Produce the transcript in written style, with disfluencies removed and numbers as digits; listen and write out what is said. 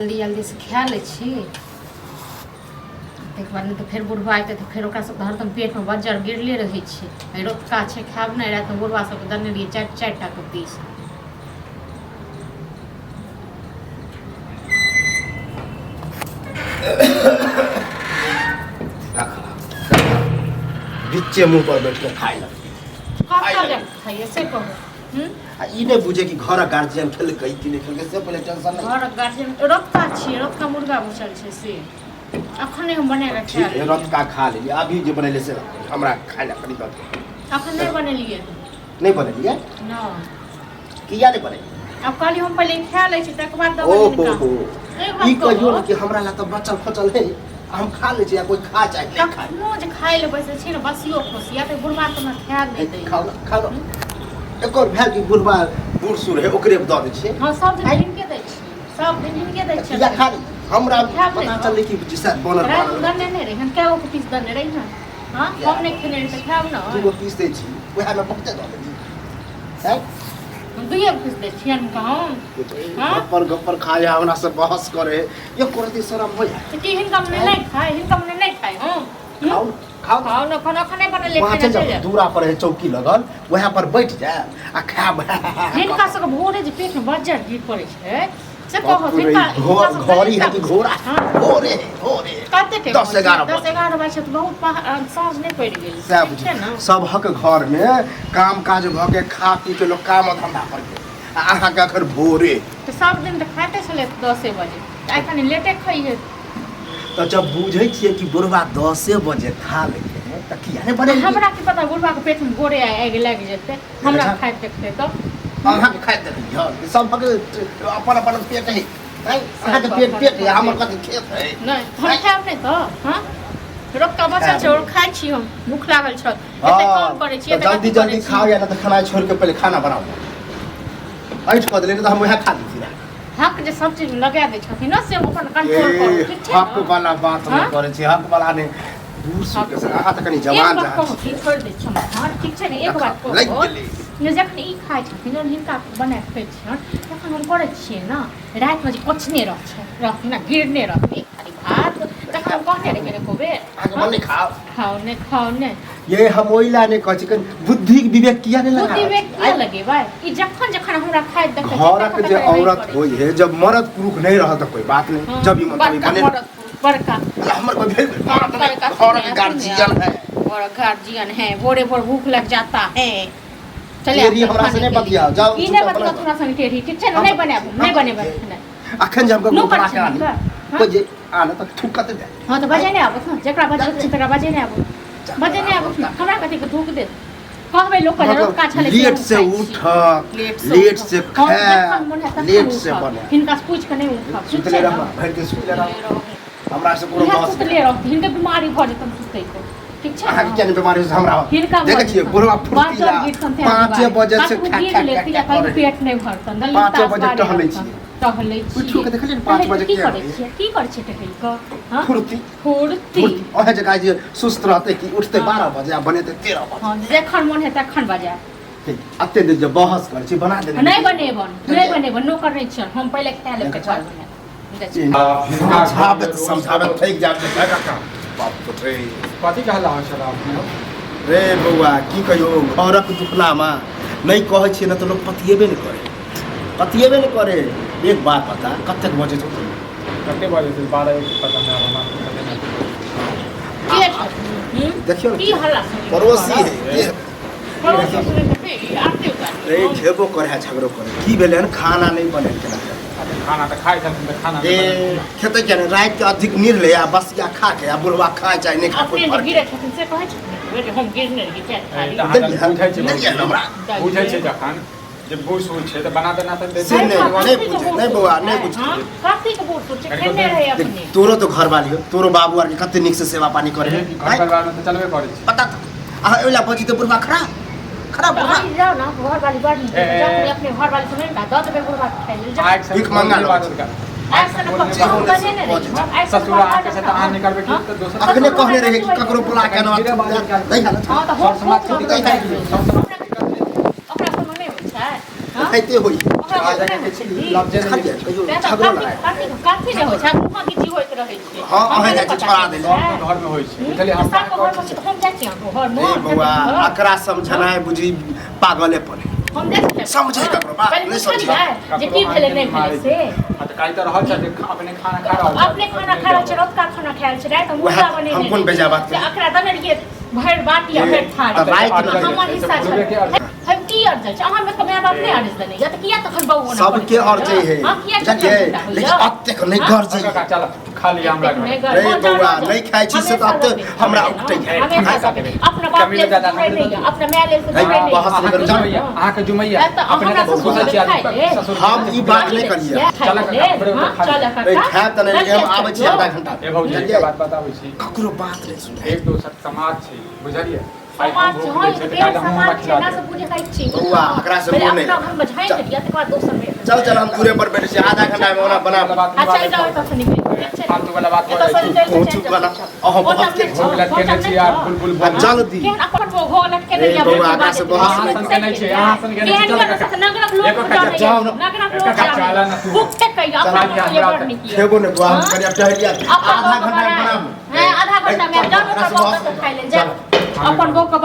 जल्दी जल्दी से खा ले छी। तक बाद तो फिर बुढ़वा आते तो फिर ओकरा सब हरदम पेट में बज्जर गिरले रहे छै। रोतका छै खाब नहीं रहा तो बुढ़वा सब दने रहिए चार चार टा के पीस। बिच्चे मुंह पर बैठ के खाई खाइए से कहो ई नहीं बुझे कि घर गार्जियन खेल कई कि नहीं खेल के से पहले टेंशन नहीं। घर गार्जियन रोतका छी, रोतका मुर्गा बचल छै से अखने हम बने के ठीक है रोतका खा ले अभी जो बनेले से हमरा खाई ला कनी बात अखन नहीं बनेलिए नहीं बनेलिए ना किया नहीं बने अब कहली हम पहले खा ले छी तक बाद ओ दबा हो ई कहियो कि हमरा ला तो बचल फचल है हम खा ले छी या कोई खा चाहे नहीं खा नो जे खाइ ले बैसे छी ना बसियो खुशी या तो बुढ़वा तो ना खा दे दे खा लो एक और भेल कि बुढ़वा बूढ़ सुर है ओकरे द दे छी। हां सब दिन हिनके दै छी, सब दिन हिनके दै छी। या खा हमरा पता चलले कि जिसा बनल दने नहीं रे हम क्या पीस दने रही ना। हां हम नहीं खेले तो खाब ना दूगो पीस दे छी ओहा में पकते द दे है हम दुइए पीस दे छी हम कहूं। हां गप्पर खाए हमरा से बहस करे ये करती शर्म हो जाए तो कि हिनका में नहीं खाए हिनका में नहीं खाए। हां खाओ खाओ ना खाना खाने बने ले वहाँ चल जाओ दूरा पर है चौकी लगल वहाँ पर बैठ जाए आ खाब। हिनका सब भोरे जे पेट में बज्जर गिर पड़े छै से कहो हिनका घोड़ी है कि घोड़ा घोड़े घोड़े कते के 10-11 बजे से तो बहुत सांझ नहीं पड़ गेल सब सब हक घर में काम काज भ के खा पी के लोग काम धंधा कर के आहा का घर भोरे तो सब दिन तो खाते चले 10 बजे आई खानी लेटे खाइए। तो जब बुझे छिए कि बुढ़वा 10 बजे खा ले त किया ने बने हमरा की पता बुढ़वा के पेट में गोरे आग लग जेते हमरा खाए देखते तो अहाँ के खाए देते सब हक अपन अपन पेट है अहाँ के पेट है हमर कथि खेत है नहीं हम खाब नहीं तो। हां रोका बच्चा छै और खाइ छी हम भूख लागल छ एते काम करे छी एते जल्दी जल्दी खाओ या ना तो खाना छोड़ के पहले खाना बनाओ ऐठ कर देले तो हम वह खा ली हक जे सब चीज लगा दे छथिन ना से अपन कंट्रोल करो ठीक छै। हक वाला बात हम करे छी हक वाला ने दूर से के अहाँ त कनी जवान जा छी छोड़ दे छ। हां ठीक छै ने एक बात कहू ने जखन ई खाइ छथिन हिनका बना के छै तखन हम करे छियै ना रात में कोचने रह ना गिरने रह खाली भात तखन हम कहने रे को बे आगे मन खाओ खाओ ने ये हम ओइला ने कहै छी बुद्धि विवेक किया ने लगा बुद्धि विवेक किया लगे भाई ई जखन हमरा खाइ देखे घर के जे औरत होई है जब मर्द पुरुष नहीं रहा तो कोई बात नहीं जब ई मतलब बने बड़का हमर को भेल घर के गार्जियन है और गार्जियन है भोरे भोर भूख लग जाता है चले तेरी हमरा से नहीं बतिया जाओ ई नहीं बतिया तोरा संग तेरी ठीक छै नहीं बने अखन जब हमको बड़ा करा को जे आना तो थुकते दे। हां तो बजे नहीं आबो जकरा बजे छै तकरा बजे नहीं आबो हमरा कथि के थूक दे कहबे लोग का जरूरत का छले लेट से उठ लेट से खा लेट से बने हिनका पूछ के नहीं उठा सुतले रह भर के सुतले रह हमरा से कोनो बात सुतले रह हिनके बीमारी भ जेतन सुतै को ठीक छै। अहाँ के बीमारी से हमरा देखे छिए बुढ़वा फुर्तीला 5 बजे से खा खा पेट नहीं भरतन 5 बजे टहलै छी उठो के देखलिए 5 बजे की करे छै टहल क। हां फुर्ती ओहे जगह जे सुस्त रहते कि उठते 12 बजे आ बनेते 13 बजे। हां जखन मन है तखन बजा अते दिन जे बहस कर छी बना दे नहीं बनेबन नौकर नहीं छ हम पहले खा ले के चल समझाबे ठीक जाब का बाप रे कथी कहला छला अपने रे बौआ की कहियो घरक दुखला में नहीं कहै छी न तो लोग पतिएबे नहीं करे एक बात पता कतेक बजे छ कते बजे से 12-1 पता नहीं हमरा देखियो की हल्ला पड़ोसी है रे खेबो करे झगड़ो करे की भेले खाना नहीं बने खाना तो खाई था खाना ए खेते के रात के अधिक नीर ले आ बस या खा के आ बुढ़वा खा चाहे नहीं खा कोई फर्क गिरे छथिन से कहै छै हम गिरने रही छै बुझै छै जखन जे बूढ़ सूढ़ छै तो बना देना तो दे नहीं बउआ नहीं कुछ काफी के बूढ़ सूढ़ छै खेने रहे अपने तोरो तो घर वाली हो तोरो बाबू आर के कते निक से सेवा पानी करे है घर परिवार में तो चलबे करे छै पता आ एला बची तो बुढ़वा खराब बुढ़वा जाओ ना घर वाली बाड़ी जाके अपने घर वाली सुने ना दत पे बुढ़वा खाइ ले जा भीख मंगा लो ससुर आके से तहां निकलबे की तो दोसर अखने कहने रहे कि ककरो बुला के ना नहीं हालत हां तो समाज के ओकरा सब नहीं छै खाइते होई राजा के लज्जे खा लिया कहियो झगड़ा लगा काफी नहीं होइ छै मुहा की जी होइत रहै छै हां अहाँ जाइ छी छोड़ा दे घर में होई छै बुझलिए हम सब घर में छै हम जाइ छी घर में ए बौआ अकरा समझनाय बुझी पागले पड़े हम देख समझे ककरो बात नहीं समझे जे की भेलै नहीं भेलै से त काई त रहल छै अपने खाना खा रहल अपने खाना खा रहल छै रात का खाना खायल छै रात मुर्गा बने हम कोन बेजा बात से अकरा दने रहिए भर बाटी या भर थारी रात में हमर हिस्सा छै हम की अर्ज छै अहाँ में माय बाप नहीं अर्ज देने या त किया तखन बहू ना सबके अर्ज है बुझलिए लेकिन अत्तेक नहीं गर्ज चल खा लिया हमरा रे बौआ नहीं खाइ छी से त हमरा उठै अपना बाप ले नहीं अपना माय ले से नहीं बहस नहीं कर जुमैया अहाँ के जुमैया अपने के सोचै छी हम ई बात नहीं करिए चल चल ए खा त नहीं हम आबै छी आधा घंटा ए भौजी के बात बताबै छी ककरो बात नहीं सुने एक दोसर समाज छै बुझलिए समाज छै एक समाज छै ना सब बुझे खाइ छी बौआ एकरा से बोल नहीं अपना घर में झाई के दिया तकर बाद दोसर में चल चल हम दूरे पर बैठे छी आधा घंटा में ओना बना अच्छा जाओ त सनी फालतू वाला बात पहुंचू वाला अह बहुत के भोग लटके नहीं छी यार बुलबुल जल्दी केहन अपन वो हो लटके नहीं या बौआ एकरा से बहस अहाँ सन के नहीं छै अहाँ सन के नहीं चल नगरक लोग जाओ ना नगरक लोग चला ना बुक के कहिया अपना ये बात नहीं किया खेबो ने बुआ हम करिया टहलिया आधा घंटा में बनाबू हां आधा घंटा में जाओ तो खाई ले जा अपन गो का